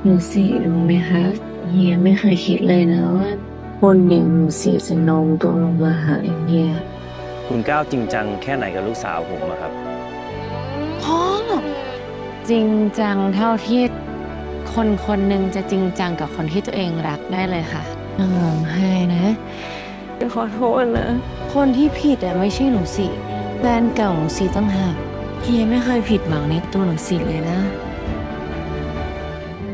นูสิรู้ไหมคะเฮียไม่เคยคิดเลยนะว่าคนอย่างหนูสิจะโน้มตัวลงมาหาเฮียคุณก้าวจริงจังแค่ไหนกับลูกสาวผมอะครับพ่อจริงจังเท่าที่คนคนหนึ่งจะจริงจังกับคนที่ตัวเองรักได้เลยค่ะนั่งร้องไห้นะขอโทษนะคนที่ผิดไม่ใช่หนูสิแฟนเก่าหนูสิต้องหักเฮียไม่เคยผิดหวังในตัวหนูสิเลยนะ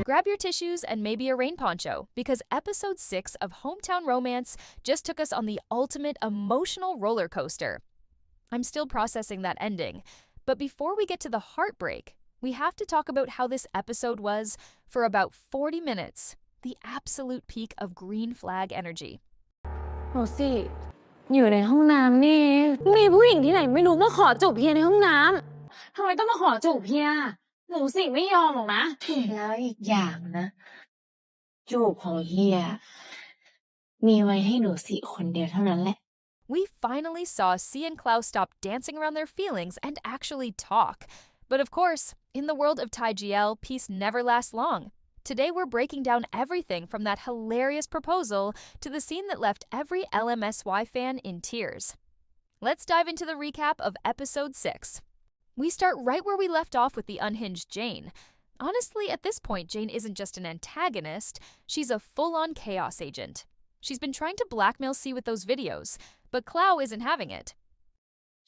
Grab your tissues and maybe a rain poncho, because episode 6 of Hometown Romance just took us on the ultimate emotional roller coaster. I'm still processing that ending, but before we get to the heartbreak, we have to talk about how this episode was, for about 40 minutes, the absolute peak of green flag energy. หนูสิอยู่ในห้องน้ำนี่มีผู้หญิงที่ไหนไม่รู้มาขอจูบเฮียในห้องน้ำทำไมต้องมาขอจูบเฮียหนูสิไม่ยอมหรอกนะแล้วอีกอย่างนะจูบของเฮียมีไว้ให้หนูสิคนเดียวเท่านั้นแหละ We finally saw C and Klao stop dancing around their feelings and actually talk. But of course, in the world of Thai GL, peace never lasts long. Today we're breaking down everything from that hilarious proposal to the scene that left every LMSY fan in tears. Let's dive into the recap of episode 6. We start right where we left off with the unhinged Jane. Honestly, at this point, Jane isn't just an antagonist, she's a full-on chaos agent. She's been trying to blackmail C with those videos, but Klao isn't having it.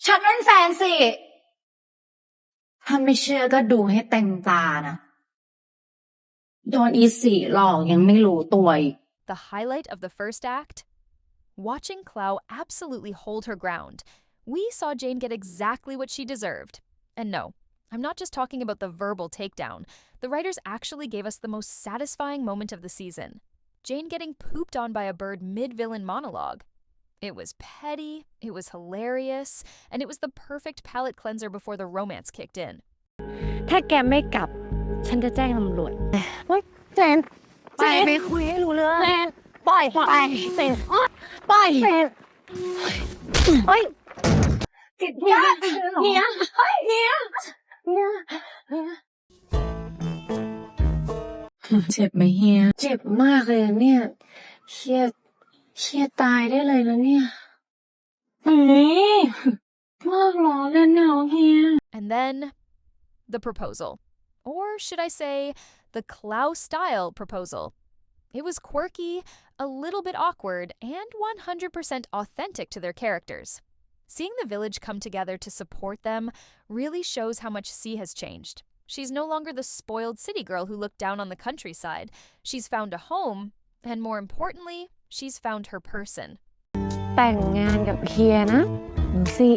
ฉันเป็นแฟนสิถ้าไม่เชื่อก็ดูให้เต็มตานะโดนอีสีหลอกยังไม่รู้ตัวอีก The highlight of the first act? Watching Klao absolutely hold her ground. We saw Jane get exactly what she deserved. And no, I'm not just talking about the verbal takedown. The writers actually gave us the most satisfying moment of the season. Jane getting pooped on by a bird mid-villain monologue. It was petty, it was hilarious, and it was the perfect palate cleanser before the romance kicked in. ถ้าแกไม่กลับฉันจะแจ้งตำรวจเฮ้ยเจนไปคุยให้รู้เรื่องเจนปล่อยเจนปล่อยเจนเฮ้ยติดเฮียเจ็บไหมเฮียเจ็บมากเลยเนี่ยเฮียตายได้เลยนะเนี่ยมากหรอเล่นเนาเฮีย And then, the proposal. Or should I say, the Klao-style proposal. It was quirky, a little bit awkward, and 100% authentic to their characters. Seeing the village come together to support them really shows how much C has changed. She's no longer the spoiled city girl who looked down on the countryside. She's found a home, and more importantly, she's found her person. แต่งงานกับเฮียนะหนูสิ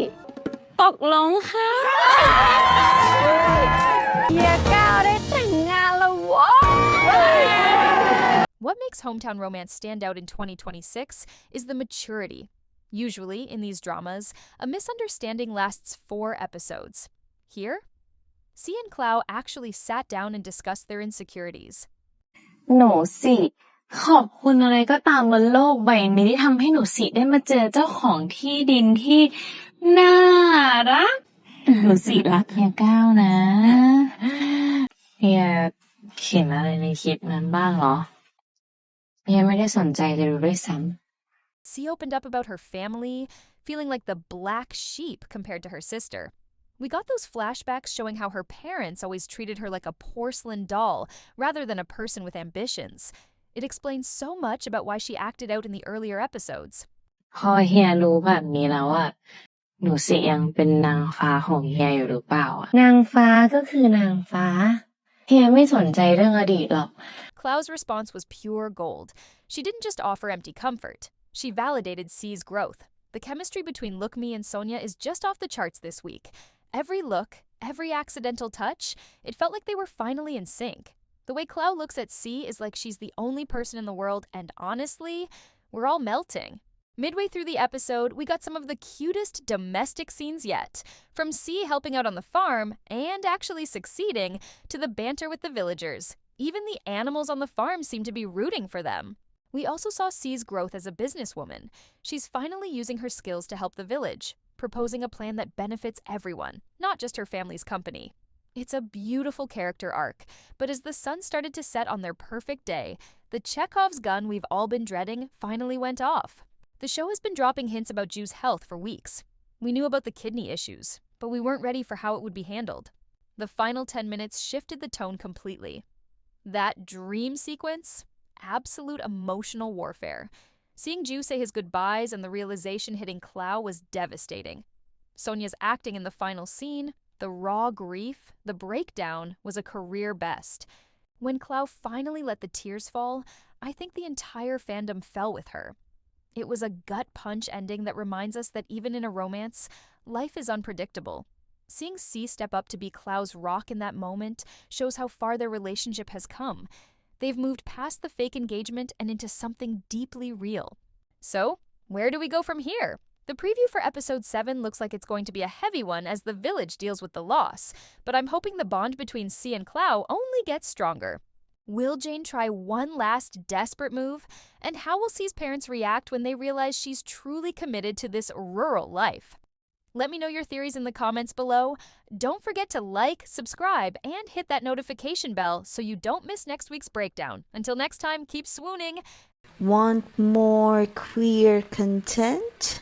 ตกลงค่ะเฮียก้าวได้แต่งงานแล้วว้าว What makes Hometown Romance stand out in 2026 is the maturity. Usually, in these dramas, a misunderstanding lasts 4 episodes. Here, C and Klao actually sat down and discussed their insecurities. หนูสิขอบคุณอะไรก็ตามบนโลกใบนี้ที่ทำให้หนูสิได้มาเจอเจ้าของที่ดินที่น่ารักหนูสิรักเฮียก้าวนะเฮียเขียนอะไรในคลิปนั้นบ้างเหรอเฮียไม่ได้สนใจเลยด้วยซ้ำ C opened up about her family, feeling like the black sheep compared to her sister. We got those flashbacks showing how her parents always treated her like a porcelain doll rather than a person with ambitions. It explains so much about why she acted out in the earlier episodes. พอเฮียรู้แบบนี้แล้วอะหนูสิยังเป็นนางฟ้าของเฮียอยู่หรือเปล่านางฟ้าก็คือนางฟ้าเฮียไม่สนใจเรื่องอดีตหรอก Klao's response was pure gold. She didn't just offer empty comfort. She validated C's growth. The chemistry between Look Me and Sonia is just off the charts this week. Every look, every accidental touch, it felt like they were finally in sync. The way Klao looks at C is like she's the only person in the world, and honestly, we're all melting. Midway through the episode, we got some of the cutest domestic scenes yet. From C helping out on the farm, and actually succeeding, to the banter with the villagers. Even the animals on the farm seem to be rooting for them. We also saw C's growth as a businesswoman. She's finally using her skills to help the village, proposing a plan that benefits everyone, not just her family's company. It's a beautiful character arc, but as the sun started to set on their perfect day, the Chekhov's gun we've all been dreading finally went off. The show has been dropping hints about Ju's health for weeks. We knew about the kidney issues, but we weren't ready for how it would be handled. The final 10 minutes shifted the tone completely. That dream sequence? Absolute emotional warfare. Seeing Ju say his goodbyes and the realization hitting Klao was devastating. Sonya's acting in the final scene, the raw grief, the breakdown, was a career best. When Klao finally let the tears fall, I think the entire fandom fell with her. It was a gut punch ending that reminds us that even in a romance, life is unpredictable. Seeing C step up to be Klao's rock in that moment shows how far their relationship has come. They've moved past the fake engagement and into something deeply real. So, where do we go from here? The preview for episode 7 looks like it's going to be a heavy one as the village deals with the loss, but I'm hoping the bond between C and Klao only gets stronger. Will Jane try one last desperate move? And how will C's parents react when they realize she's truly committed to this rural life? Let me know your theories in the comments below. Don't forget to like, subscribe, and hit that notification bell so you don't miss next week's breakdown. Until next time, keep swooning. Want more queer content?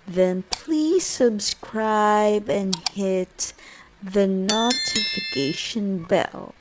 Then please subscribe and hit the notification bell.